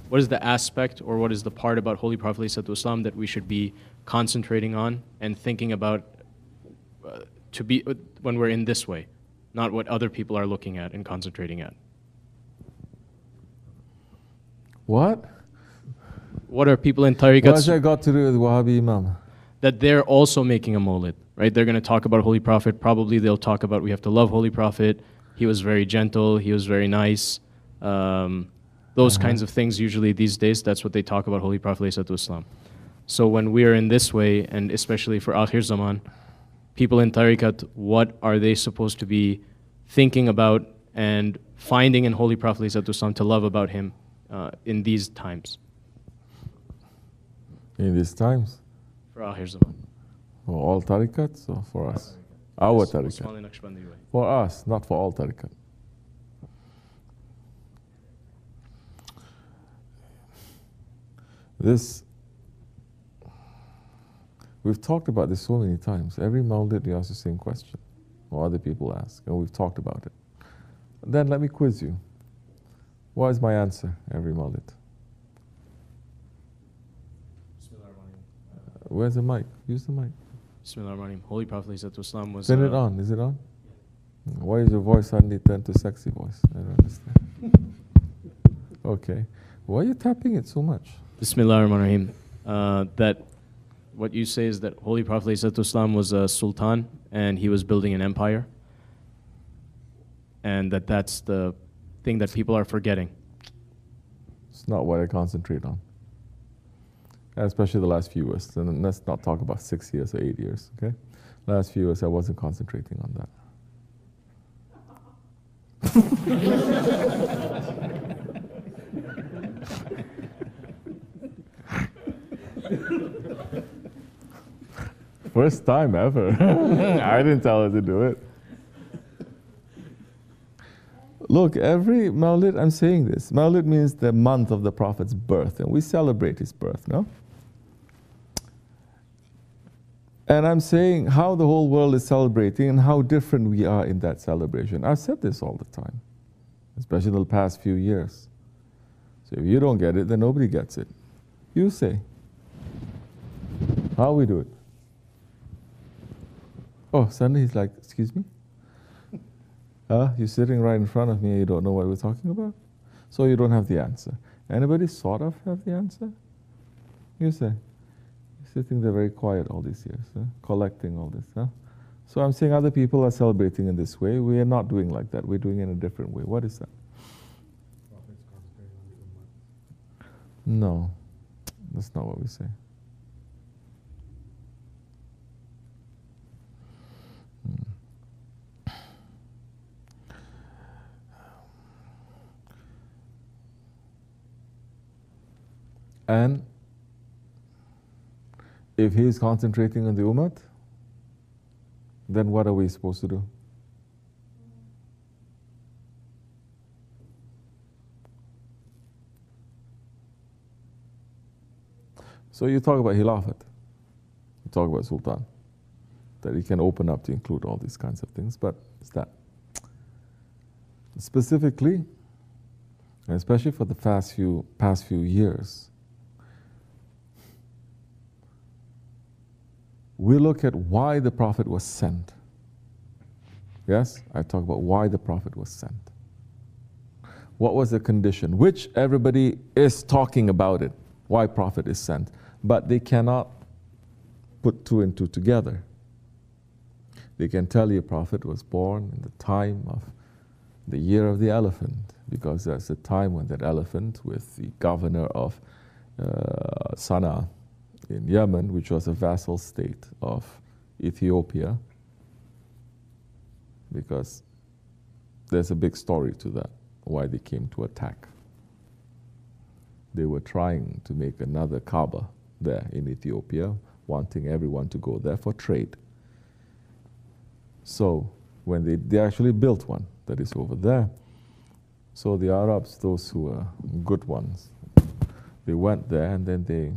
what is the aspect or what is the part about Holy Prophet ﷺ that we should be concentrating on and thinking about to be when we're in this way, not what other people are looking at and concentrating at? What? What are people in tariqats? What has that got to do with Wahhabi Imam? That they're also making a mawlid, right? They're going to talk about Holy Prophet. Probably they'll talk about we have to love Holy Prophet. He was very gentle. He was very nice. Those kinds of things usually these days, that's what they talk about Holy Prophet ﷺ. So when we are in this way, and especially for Ahir Zaman, people in tariqat, what are they supposed to be thinking about and finding in Holy Prophet ﷺ to love about him in these times? In these times? For Ahir Zaman. For all tariqats or for us? Our tariqat. For us, not for all tariqat. We've talked about this so many times. Every mawlid you ask the same question, or other people ask, and we've talked about it. Then let me quiz you. What is my answer every mawlid? Where's the mic? Use the mic. Bismillahir-Rahmanir-Rahim. Holy Prophet ﷺ was... Turn it on. Is it on? Why is your voice suddenly turned to sexy voice? I don't understand. Okay. Why are you tapping it so much? Bismillahir-Rahmanir-Rahim. That what you say is that Holy Prophet ﷺ was a sultan and he was building an empire, and that's the thing that people are forgetting. It's not what I concentrate on, especially the last few years. And let's not talk about 6 years or 8 years, okay? Last few years I wasn't concentrating on that. First time ever. I didn't tell her to do it. Look, every Mawlid, I'm saying this. Mawlid means the month of the Prophet's birth, and we celebrate his birth, no? And I'm saying how the whole world is celebrating and how different we are in that celebration. I've said this all the time, especially in the past few years. So if you don't get it, then nobody gets it. You say. How we do it? Oh, suddenly he's like, excuse me? You're sitting right in front of me and you don't know what we're talking about? So you don't have the answer. Anybody sort of have the answer? You say. You're sitting there very quiet all these years, collecting all this. So I'm saying other people are celebrating in this way. We are not doing like that. We're doing it in a different way. What is that? No, that's not what we say. And if he is concentrating on the ummah, then what are we supposed to do? So you talk about Khilafat, you talk about Sultan, that he can open up to include all these kinds of things, but it's that. Specifically, and especially for the past few years, we look at why the Prophet was sent. Yes, I talk about why the Prophet was sent. What was the condition? Which everybody is talking about it, why Prophet is sent. But they cannot put two and two together. They can tell you Prophet was born in the time of the year of the elephant, because that's the time when that elephant with the governor of Sana'a in Yemen, which was a vassal state of Ethiopia, because there's a big story to that, why they came to attack. They were trying to make another Kaaba there in Ethiopia, wanting everyone to go there for trade. So when they actually built one that is over there, so the Arabs, those who were good ones, they went there and then they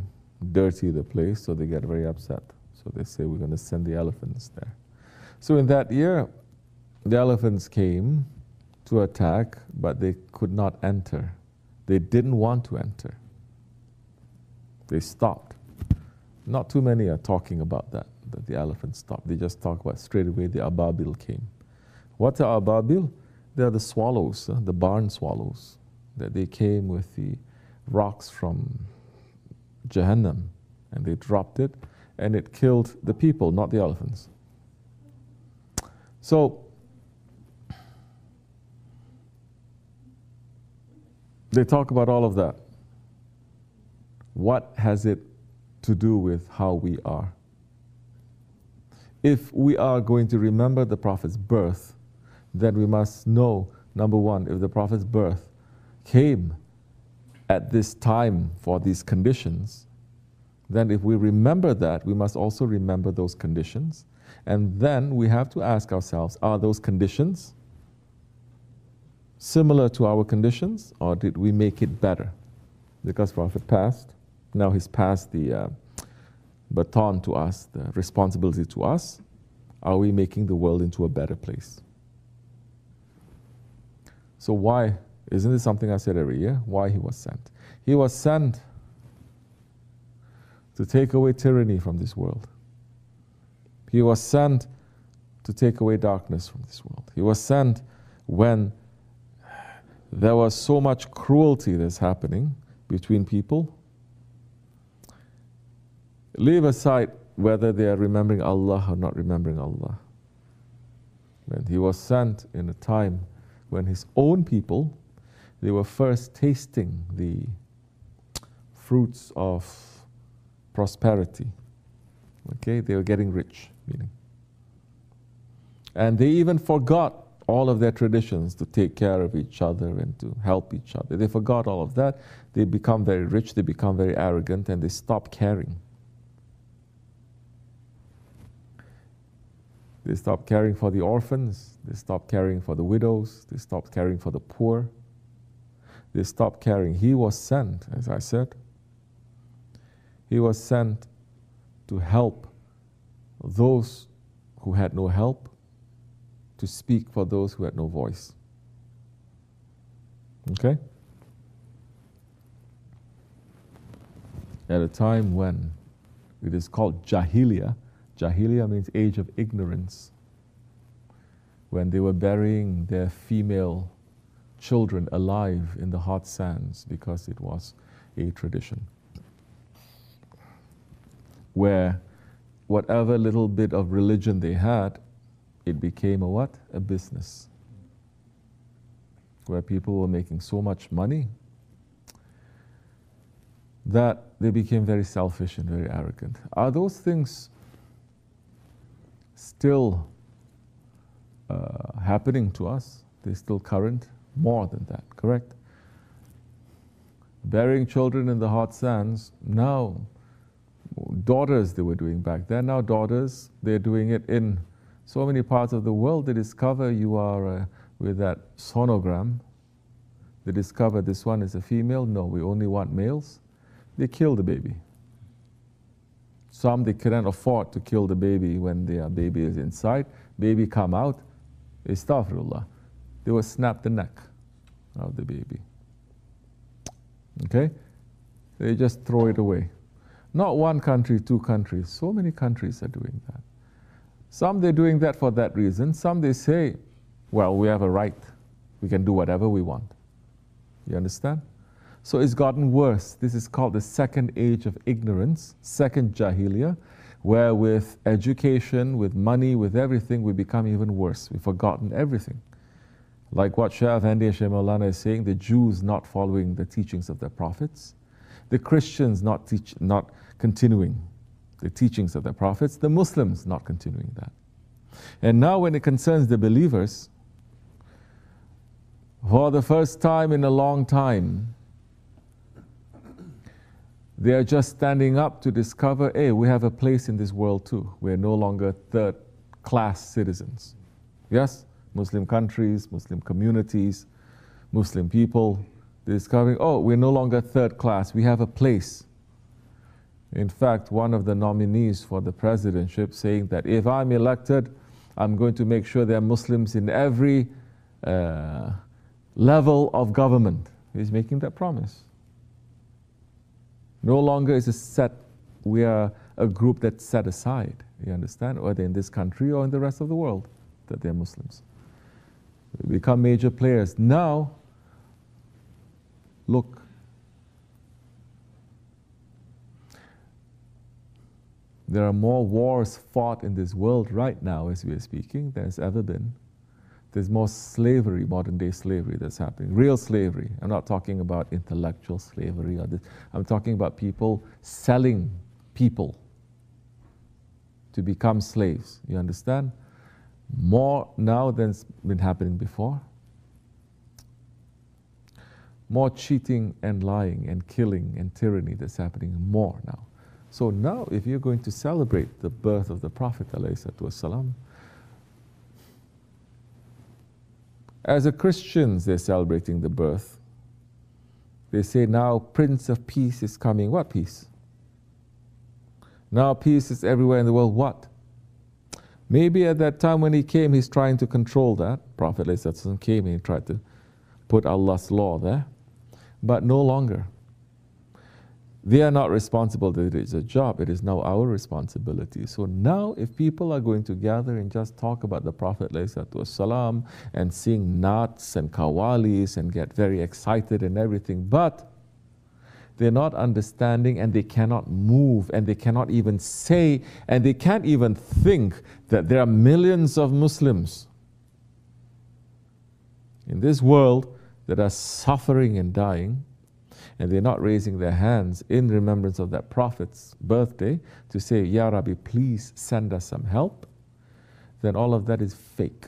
dirty the place, so they get very upset. So they say, we're going to send the elephants there. So in that year, the elephants came to attack, but they could not enter. They didn't want to enter. They stopped. Not too many are talking about that the elephant stopped. They just talk about straight away the ababil came. What are ababil? They are the swallows, the barn swallows, that they came with the rocks from Jahannam, and they dropped it, and it killed the people, not the elephants. So, they talk about all of that. What has it to do with how we are? If we are going to remember the Prophet's birth, then we must know, number one, if the Prophet's birth came at this time for these conditions, then if we remember that, we must also remember those conditions. And then we have to ask ourselves, are those conditions similar to our conditions, or did we make it better? Because Prophet passed, now he's passed the baton to us, the responsibility to us. Are we making the world into a better place? So why, isn't this something I said every year? Why he was sent? He was sent to take away tyranny from this world. He was sent to take away darkness from this world. He was sent when there was so much cruelty that's happening between people. Leave aside whether they are remembering Allah or not remembering Allah. When he was sent in a time when his own people, they were first tasting the fruits of prosperity. Okay, they were getting rich, meaning. And they even forgot all of their traditions to take care of each other and to help each other. They forgot all of that. They become very rich, they become very arrogant, and they stop caring. They stop caring for the orphans, they stop caring for the widows, they stop caring for the poor. They stop caring. He was sent, as I said, he was sent to help those who had no help, to speak for those who had no voice. Okay? At a time when it is called Jahiliyyah. Jahiliyyah means age of ignorance. When they were burying their female children alive in the hot sands because it was a tradition. Where whatever little bit of religion they had, it became a what? A business. Where people were making so much money that they became very selfish and very arrogant. Are those things still happening to us? They're still current? More than that, correct? Burying children in the hot sands, now daughters they were doing back then, now daughters, they're doing it in so many parts of the world. They discover you are with that sonogram. They discover this one is a female. No, we only want males. They kill the baby. Some they cannot afford to kill the baby when their baby is inside. Baby come out, astaghfirullah. They will snap the neck of the baby. Okay? They just throw it away. Not one country, two countries. So many countries are doing that. Some they're doing that for that reason. Some they say, well, we have a right. We can do whatever we want. You understand? So it's gotten worse. This is called the second age of ignorance, second Jahiliyyah, where with education, with money, with everything, we become even worse. We've forgotten everything. Like what Shaykh Efendi and Shaykh Maulana is saying, the Jews not following the teachings of their prophets, the Christians not continuing the teachings of the prophets, the Muslims not continuing that. And now when it concerns the believers, for the first time in a long time, they are just standing up to discover, hey, we have a place in this world too. We're no longer third-class citizens. Yes? Muslim countries, Muslim communities, Muslim people, they're discovering, oh, we're no longer third class. We have a place. In fact, one of the nominees for the presidentship saying that if I'm elected, I'm going to make sure there are Muslims in every level of government. He's making that promise. No longer is we are a group that's set aside, you understand, whether in this country or in the rest of the world, that they're Muslims. We become major players. Now, look, there are more wars fought in this world right now as we are speaking than has ever been. There's more slavery, modern day slavery that's happening. Real slavery. I'm not talking about intellectual slavery or this. I'm talking about people selling people to become slaves. You understand? More now than's been happening before. More cheating and lying and killing and tyranny that's happening more now. So now if you're going to celebrate the birth of the Prophet ﷺ, as a Christians, they're celebrating the birth. They say now Prince of Peace is coming. What peace? Now peace is everywhere in the world. What? Maybe at that time when he came, he's trying to control that. Prophet ﷺ came and he tried to put Allah's law there. But no longer. They are not responsible that it is a job. It is now our responsibility. So now if people are going to gather and just talk about the Prophet ﷺ and sing naats and kawalis and get very excited and everything, but they're not understanding and they cannot move and they cannot even say and they can't even think that there are millions of Muslims in this world that are suffering and dying, and they're not raising their hands in remembrance of that Prophet's birthday to say, Ya Rabbi, please send us some help, then all of that is fake.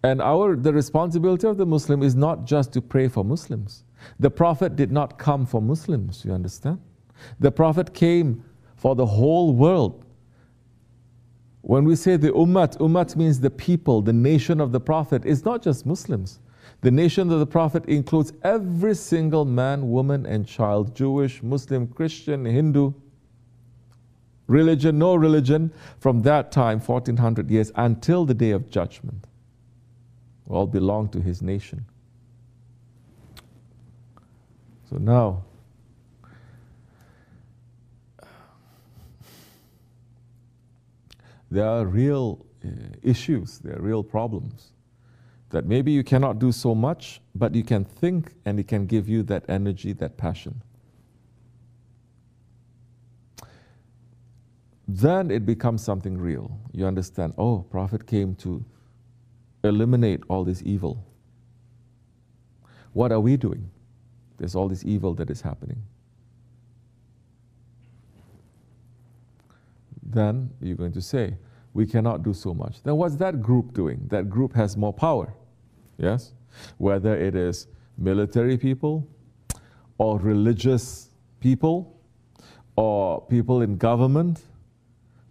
And the responsibility of the Muslim is not just to pray for Muslims. The Prophet did not come for Muslims, you understand? The Prophet came for the whole world. When we say the ummat means the people, the nation of the Prophet. It's not just Muslims. The nation of the Prophet includes every single man, woman, and child, Jewish, Muslim, Christian, Hindu, religion, no religion, from that time, 1400 years, until the day of judgment. All belong to his nation. So now, there are real issues, there are real problems. That maybe you cannot do so much, but you can think and it can give you that energy, that passion. Then it becomes something real. You understand, oh, Prophet came to eliminate all this evil. What are we doing? There's all this evil that is happening. Then you're going to say, we cannot do so much. Then what's that group doing? That group has more power, yes? Whether it is military people, or religious people, or people in government,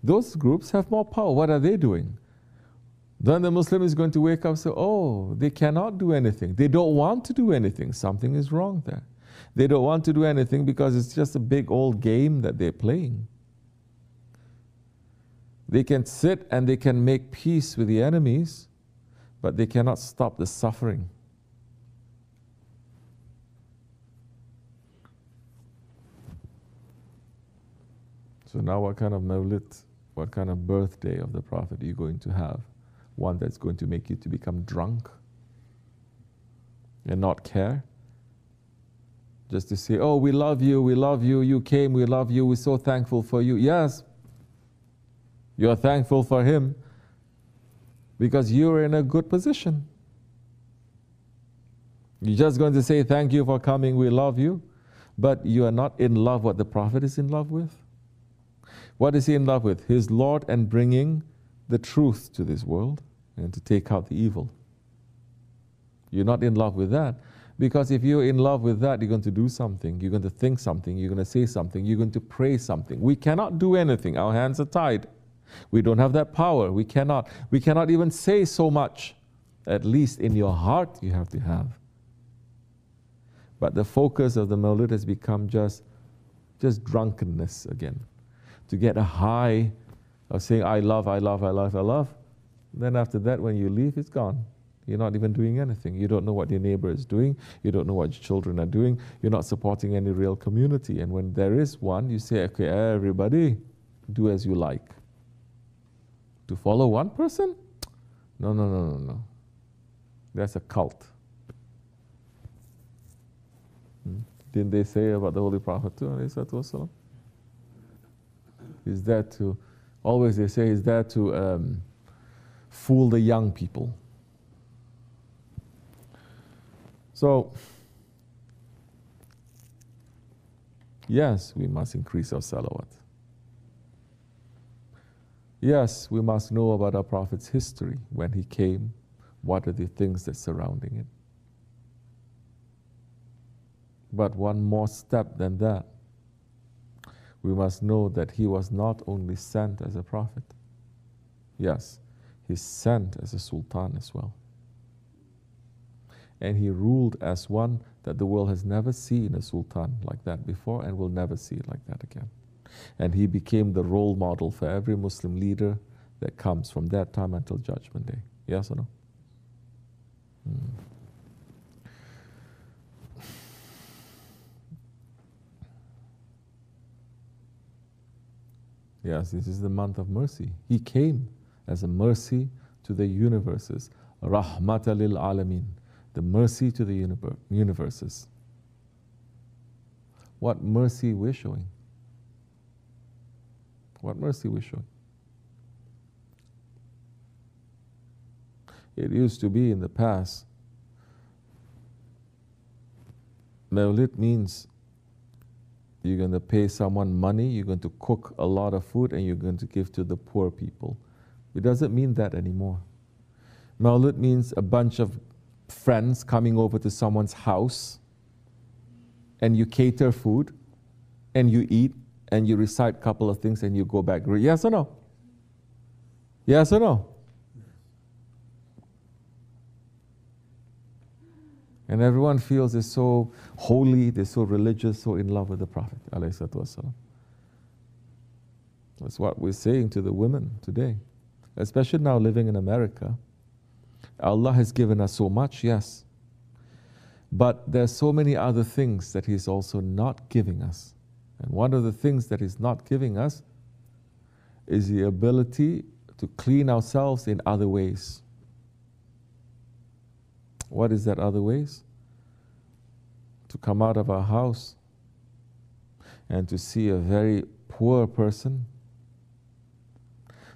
those groups have more power. What are they doing? Then the Muslim is going to wake up and say, oh, they cannot do anything. They don't want to do anything. Something is wrong there. They don't want to do anything because it's just a big old game that they're playing. They can sit and they can make peace with the enemies, but they cannot stop the suffering. So now what kind of mawlid, what kind of birthday of the Prophet are you going to have? One that's going to make you to become drunk and not care? Just to say, oh, we love you, you came, we love you, we're so thankful for you. Yes, you're thankful for him because you're in a good position. You're just going to say, thank you for coming, we love you, but you are not in love what the Prophet is in love with. What is he in love with? His Lord and bringing the truth to this world and to take out the evil. You're not in love with that. Because if you're in love with that, you're going to do something, you're going to think something, you're going to say something, you're going to pray something. We cannot do anything. Our hands are tied. We don't have that power. We cannot even say so much. At least in your heart you have to have. But the focus of the Mawlid has become just drunkenness again. To get a high of saying, I love. Then after that, when you leave, it's gone. You're not even doing anything. You don't know what your neighbor is doing. You don't know what your children are doing. You're not supporting any real community. And when there is one, you say, okay, everybody, do as you like. To follow one person? No, no, no, no, no. That's a cult. Didn't they say about the Holy Prophet too? He's there to, always they say he's there to fool the young people. So, yes, we must increase our salawat. Yes, we must know about our Prophet's history, when he came, what are the things that surrounding it. But one more step than that, we must know that he was not only sent as a prophet. Yes, he's sent as a sultan as well. And he ruled as one that the world has never seen a sultan like that before and will never see it like that again. And he became the role model for every Muslim leader that comes from that time until Judgment Day. Yes or no? Yes, this is the month of mercy. He came as a mercy to the universes. Rahmatan lil alameen. The mercy to the universes. What mercy we're showing. What mercy we're showing. It used to be in the past, Mawlid means you're going to pay someone money, you're going to cook a lot of food, and you're going to give to the poor people. It doesn't mean that anymore. Mawlid means a bunch of friends coming over to someone's house, and you cater food, and you eat, and you recite a couple of things, and you go back. Yes or no? Yes or no? And everyone feels they're so holy, they're so religious, so in love with the Prophet. That's what we're saying to the women today, especially now living in America. Allah has given us so much, yes. But there's so many other things that He's also not giving us. And one of the things that He's not giving us is the ability to clean ourselves in other ways. What is that other ways? To come out of our house and to see a very poor person,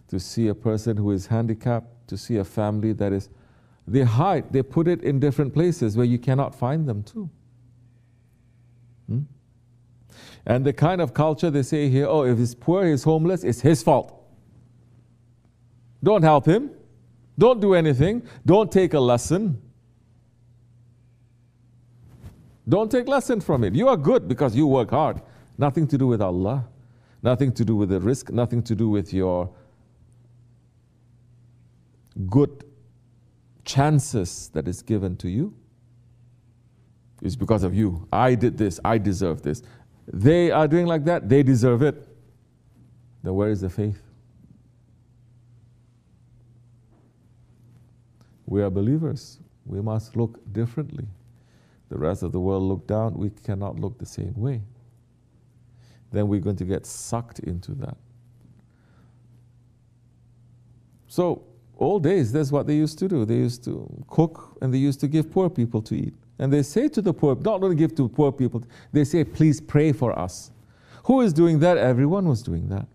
to see a person who is handicapped, to see a family that is, they hide, they put it in different places where you cannot find them too. And the kind of culture they say here, oh, if he's poor, he's homeless, it's his fault. Don't help him. Don't do anything. Don't take a lesson. Don't take lesson from it. You are good because you work hard. Nothing to do with Allah. Nothing to do with the risk. Nothing to do with your good chances that is given to you. It's because of you. I did this. I deserve this. They are doing like that. They deserve it. Then where is the faith? We are believers. We must look differently. The rest of the world look down. We cannot look the same way. Then we're going to get sucked into that. So, old days, that's what they used to do. They used to cook and they used to give poor people to eat. And they say to the poor, not only give to poor people, they say, please pray for us. Who is doing that? Everyone was doing that.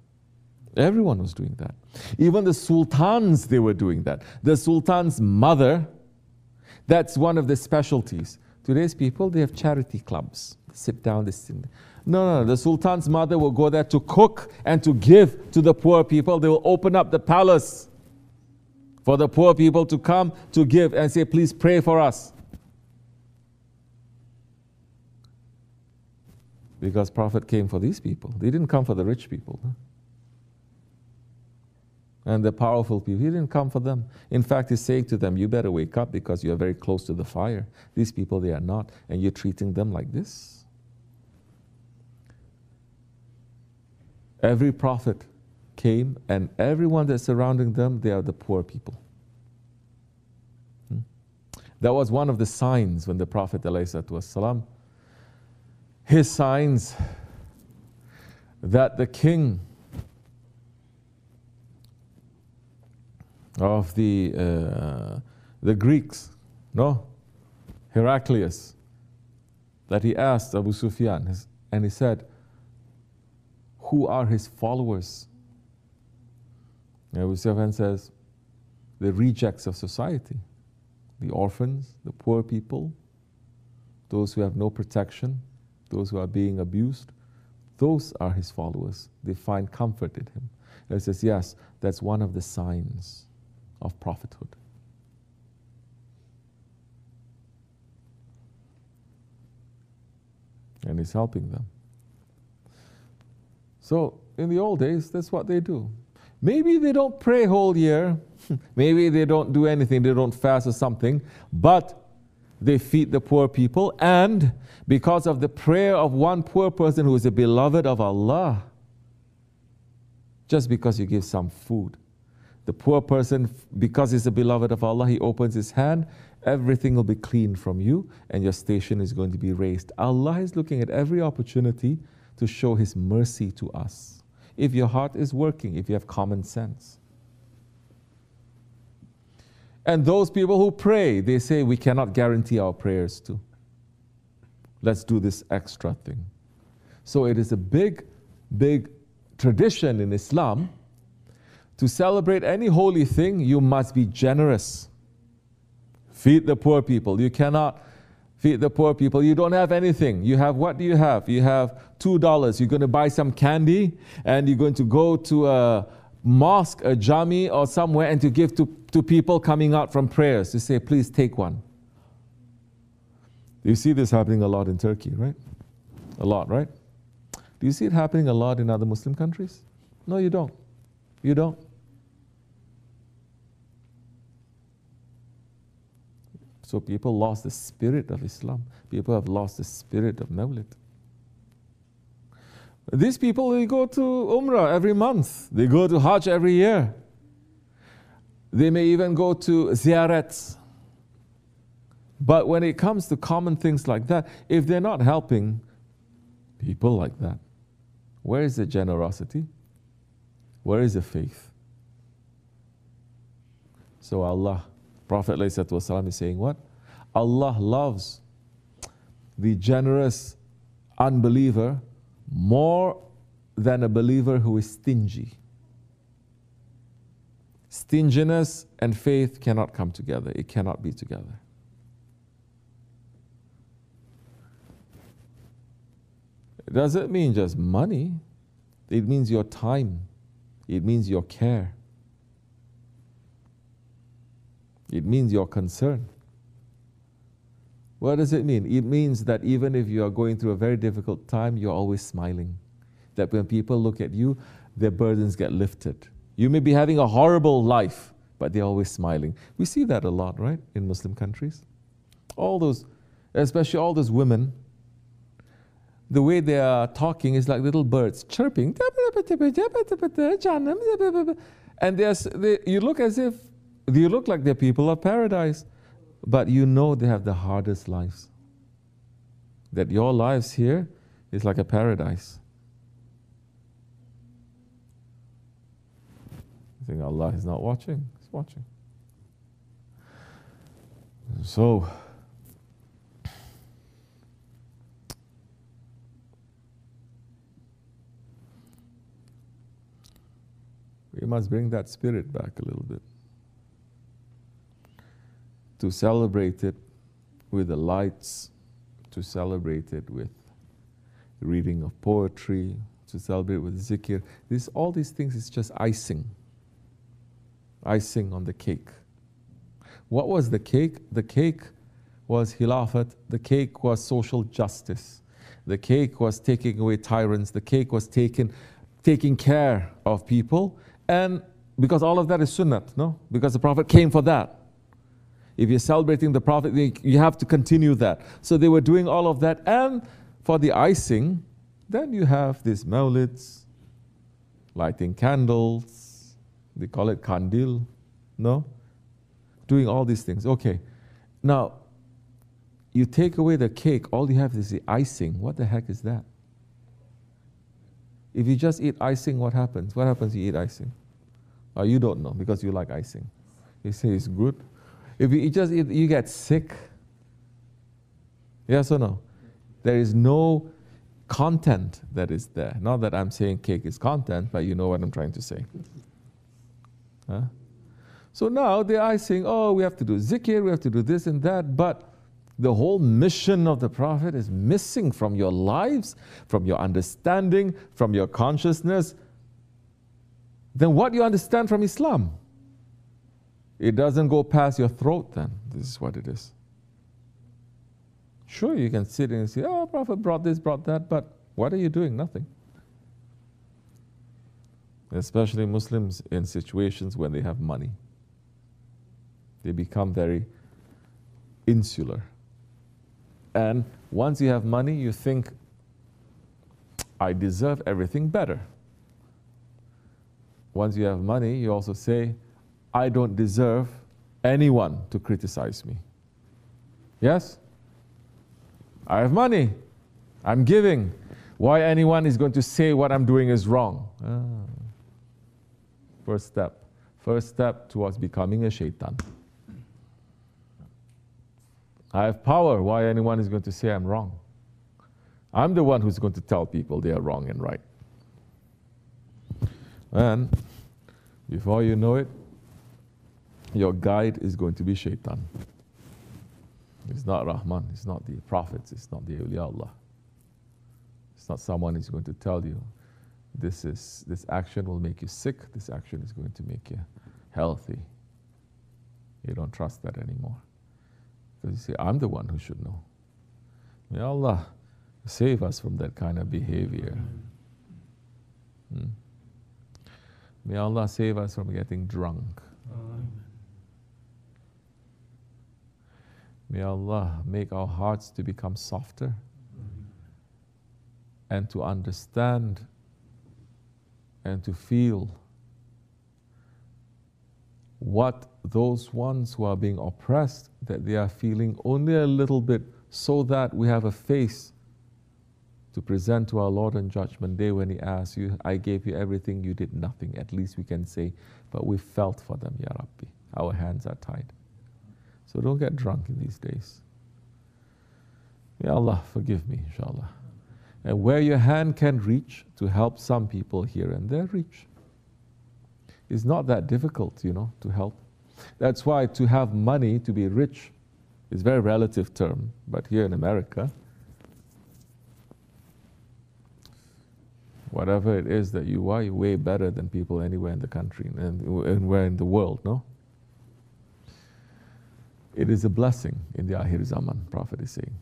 Everyone was doing that. Even the sultans, they were doing that. The sultan's mother, that's one of the specialties. Today's people, they have charity clubs. They sit down, they sing. No, the sultan's mother will go there to cook and to give to the poor people. They will open up the palace for the poor people to come to give and say, please pray for us. Because Prophet came for these people. They didn't come for the rich people. And the powerful people, He didn't come for them. In fact, He's saying to them, you better wake up because you are very close to the fire. These people, they are not. And you're treating them like this. Every prophet came and everyone that's surrounding them, they are the poor people. That was one of the signs when the Prophet ﷺ, his signs that the king of the Greeks, no, Heraclius, that he asked Abu Sufyan, and he said, who are his followers? And Abu Sufyan says, the rejects of society, the orphans, the poor people, those who have no protection, those who are being abused, those are his followers. They find comfort in him. And he says, yes, that's one of the signs of prophethood. And he's helping them. So in the old days, that's what they do. Maybe they don't pray whole year. Maybe they don't do anything. They don't fast or something. But they feed the poor people. And because of the prayer of one poor person who is a beloved of Allah, just because you give some food, the poor person, because he's a beloved of Allah, he opens his hand, everything will be cleaned from you, and your station is going to be raised. Allah is looking at every opportunity to show His mercy to us. If your heart is working, if you have common sense. And those people who pray, they say, we cannot guarantee our prayers too. Let's do this extra thing. So it is a big, big tradition in Islam. To celebrate any holy thing, you must be generous. Feed the poor people. You cannot feed the poor people. You don't have anything. You have, what do you have? You have $2. You're going to buy some candy, and you're going to go to a mosque, a jami, or somewhere, and to give to people coming out from prayers. To say, please take one. You see this happening a lot in Turkey, right? A lot, right? Do you see it happening a lot in other Muslim countries? No, you don't. You don't. So people lost the spirit of Islam. People have lost the spirit of Mawlid. These people, they go to Umrah every month. They go to Hajj every year. They may even go to ziyarats. But when it comes to common things like that, if they're not helping people like that, where is the generosity? Where is the faith? So Allah, Prophet ﷺ is saying what? Allah loves the generous unbeliever more than a believer who is stingy. Stinginess and faith cannot come together. It cannot be together. It doesn't mean just money. It means your time. It means your care. It means your concern. What does it mean? It means that even if you are going through a very difficult time, you're always smiling. That when people look at you, their burdens get lifted. You may be having a horrible life, but they're always smiling. We see that a lot, right, in Muslim countries. All those, especially all those women, the way they are talking is like little birds chirping. And you look as if, you look like they're people of paradise, but you know they have the hardest lives. That your lives here is like a paradise. You think Allah is not watching? He's watching. So, we must bring that spirit back a little bit. To celebrate it with the lights, to celebrate it with reading of poetry, to celebrate with zikr. All these things is just icing. Icing on the cake. What was the cake? The cake was Khilafat. The cake was social justice. The cake was taking away tyrants. The cake was taking care of people. And because all of that is sunnat, no? Because the Prophet came for that. If you're celebrating the Prophet, you have to continue that. So they were doing all of that. And for the icing, then you have these mawlids, lighting candles, they call it kandil, no? Doing all these things. Okay. Now, you take away the cake, all you have is the icing. What the heck is that? If you just eat icing, what happens? What happens if you eat icing? Oh, you don't know because you like icing. You say it's good. If you just eat, you get sick. Yes or no? There is no content that is there. Not that I'm saying cake is content, but you know what I'm trying to say. Huh? So now the icing, oh, we have to do zikr, we have to do this and that, but the whole mission of the Prophet is missing from your lives, from your understanding, from your consciousness. Then what do you understand from Islam? It doesn't go past your throat then. This is what it is. Sure, you can sit and say, oh, Prophet brought this, brought that, but what are you doing? Nothing. Especially Muslims in situations when they have money. They become very insular. And once you have money, you think, I deserve everything better. Once you have money, you also say, I don't deserve anyone to criticize me. Yes? I have money. I'm giving. Why anyone is going to say what I'm doing is wrong? First step. First step towards becoming a shaitan. I have power. Why anyone is going to say I'm wrong? I'm the one who's going to tell people they are wrong and right. And before you know it, your guide is going to be shaitan. It's not Rahman, it's not the prophets, it's not the awliya Allah. It's not someone who's going to tell you, this action will make you sick, this action is going to make you healthy. You don't trust that anymore. Because you say, I'm the one who should know. May Allah save us from that kind of behavior. May Allah save us from getting drunk. May Allah make our hearts to become softer and to understand and to feel what those ones who are being oppressed, that they are feeling only a little bit, so that we have a face to present to our Lord on Judgment Day when He asks you, I gave you everything, you did nothing. At least we can say, but we felt for them, Ya Rabbi. Our hands are tied. So don't get drunk in these days. May Allah forgive me, inshallah. And where your hand can reach to help some people here and there, reach. It's not that difficult, to help. That's why to have money, to be rich, is a very relative term. But here in America, whatever it is that you are, you're way better than people anywhere in the country and anywhere in the world, no? It is a blessing in the Ahir Zaman, Prophet is saying.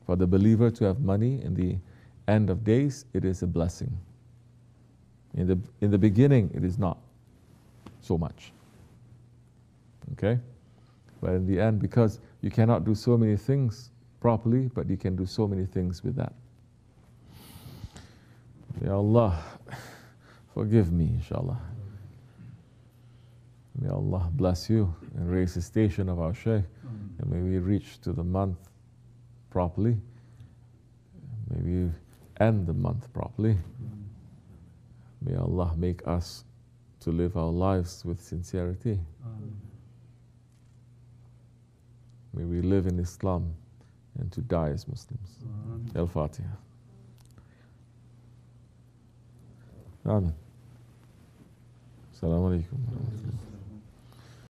For the believer to have money in the end of days, it is a blessing. In the beginning, it is not so much. Okay? But in the end, because you cannot do so many things properly, but you can do so many things with that. Ya Allah, forgive me, inshallah. May Allah bless you and raise the station of our Shaykh. And may we reach to the month properly. May we end the month properly. May Allah make us to live our lives with sincerity. May we live in Islam and to die as Muslims. Al-Fatiha. Amen. Assalamu alaikum.